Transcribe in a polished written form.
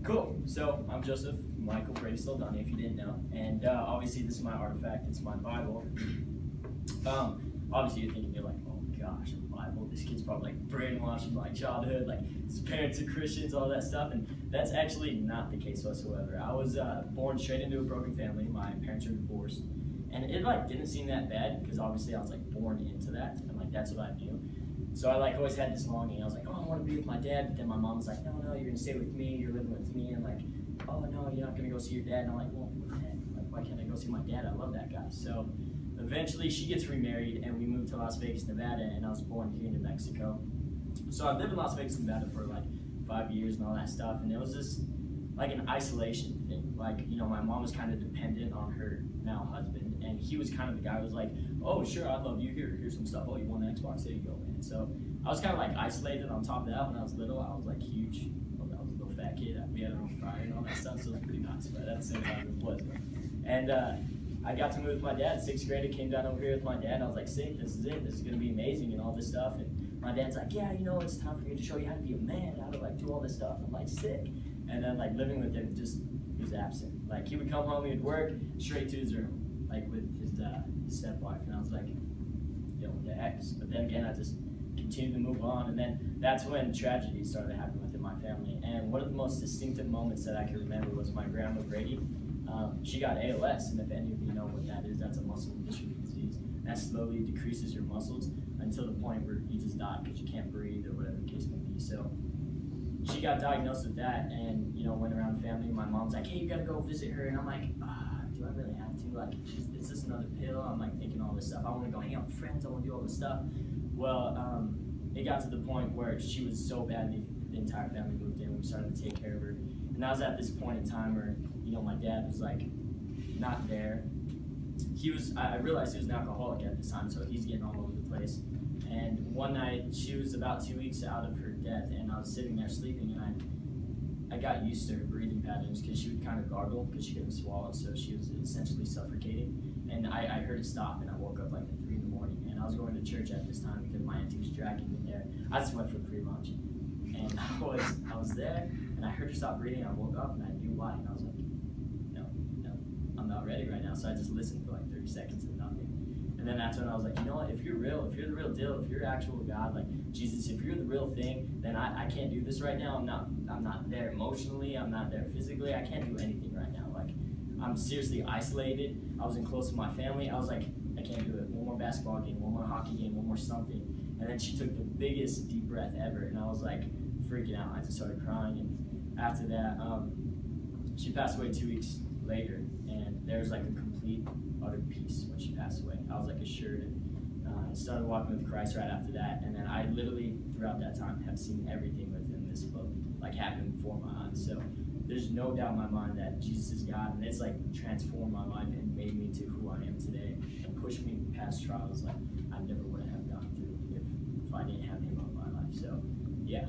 Cool. So I'm Joseph Michael Brady-Saldana, if you didn't know, and obviously this is my artifact. It's my Bible. Obviously you're thinking, you're like, oh gosh, a Bible. This kid's probably like brainwashed from like childhood, like his parents are Christians, all that stuff, and that's actually not the case whatsoever. I was born straight into a broken family. My parents are divorced, and it like didn't seem that bad because obviously I was like born into that, and like that's what I knew. So I like always had this longing. I was like, oh, I want to be with my dad. But then my mom was like, no, you're gonna stay with me. You're living with me. And like, oh no, you're not gonna go see your dad. And I'm like, well, like, why can't I go see my dad? I love that guy. So eventually, she gets remarried, and we moved to Las Vegas, Nevada. And I was born here in New Mexico. So I've lived in Las Vegas, Nevada for like 5 years and all that stuff. And it was just like an isolation thing. Like, you know, my mom was kind of dependent on her now husband, and he was kind of the guy who was like, oh, sure, I love you. Here's some stuff. Oh, you want an Xbox? There you go, man. So I was kind of like isolated. On top of that, when I was little, I was like huge. I was a little fat kid. We had our own fryer and all that stuff, so it was pretty nice. But at the same time, it was. And I got to move with my dad. 6th grade, I came down over here with my dad, and I was like, sick, this is it. This is going to be amazing and all this stuff. And my dad's like, yeah, you know, it's time for me to show you how to be a man, how to like do all this stuff. I'm like, sick. And then like living with him, just he was absent. Like he would come home, he would work, straight to his room, like with his stepwife. And I was like, yo, what the heck? But then again, I just continued to move on. And then that's when tragedy started happening within my family. And one of the most distinctive moments that I can remember was my grandma Brady. She got ALS, and if any of you know what that is, that's a muscle dystrophy disease. That slowly decreases your muscles until the point where you just die because you can't breathe or whatever the case may be. So she got diagnosed with that, and you know, went around the family. My mom's like, hey, you gotta go visit her. And I'm like, do I really have to? Like, is this another pill? I'm like thinking all this stuff. I want to go hang out with friends. I want to do all this stuff. Well, it got to the point where she was so bad, the entire family moved in. We started to take care of her. And I was at this point in time where, you know, my dad was like not there. I realized he was an alcoholic at this time, so he's getting all over the place. And one night, she was about 2 weeks out of her death, and I was sitting there sleeping, and I got used to her breathing patterns because she would kind of gargle because she couldn't swallow, so she was essentially suffocating. And I heard it stop, and I woke up like at 3 in the morning, and I was going to church at this time because my auntie was dragging me there. I just went for free lunch, and I was there, and I heard her stop breathing. I woke up, and I knew why, and I was like, no, I'm not ready right now. So I just listened for like 30 seconds and nothing. And then that's when I was like, you know what, if you're real, if you're the real deal, if you're actual God, like Jesus, if you're the real thing, then I can't do this right now. I'm not there emotionally, I'm not there physically, I can't do anything right now. Like, I'm seriously isolated. I wasn't close to my family. I was like, I can't do it. One more basketball game, one more hockey game, one more something. And then she took the biggest deep breath ever, and I was like freaking out. I just started crying, and after that, she passed away 2 weeks later, and there was like a complete, utter peace when she passed away. I was like assured, and started walking with Christ right after that. And then I literally, throughout that time, have seen everything within this book like happen before my eyes. So there's no doubt in my mind that Jesus is God, and it's like transformed my life and made me to who I am today, and pushed me past trials like I never would have gone through if I didn't have Him on my life. So yeah.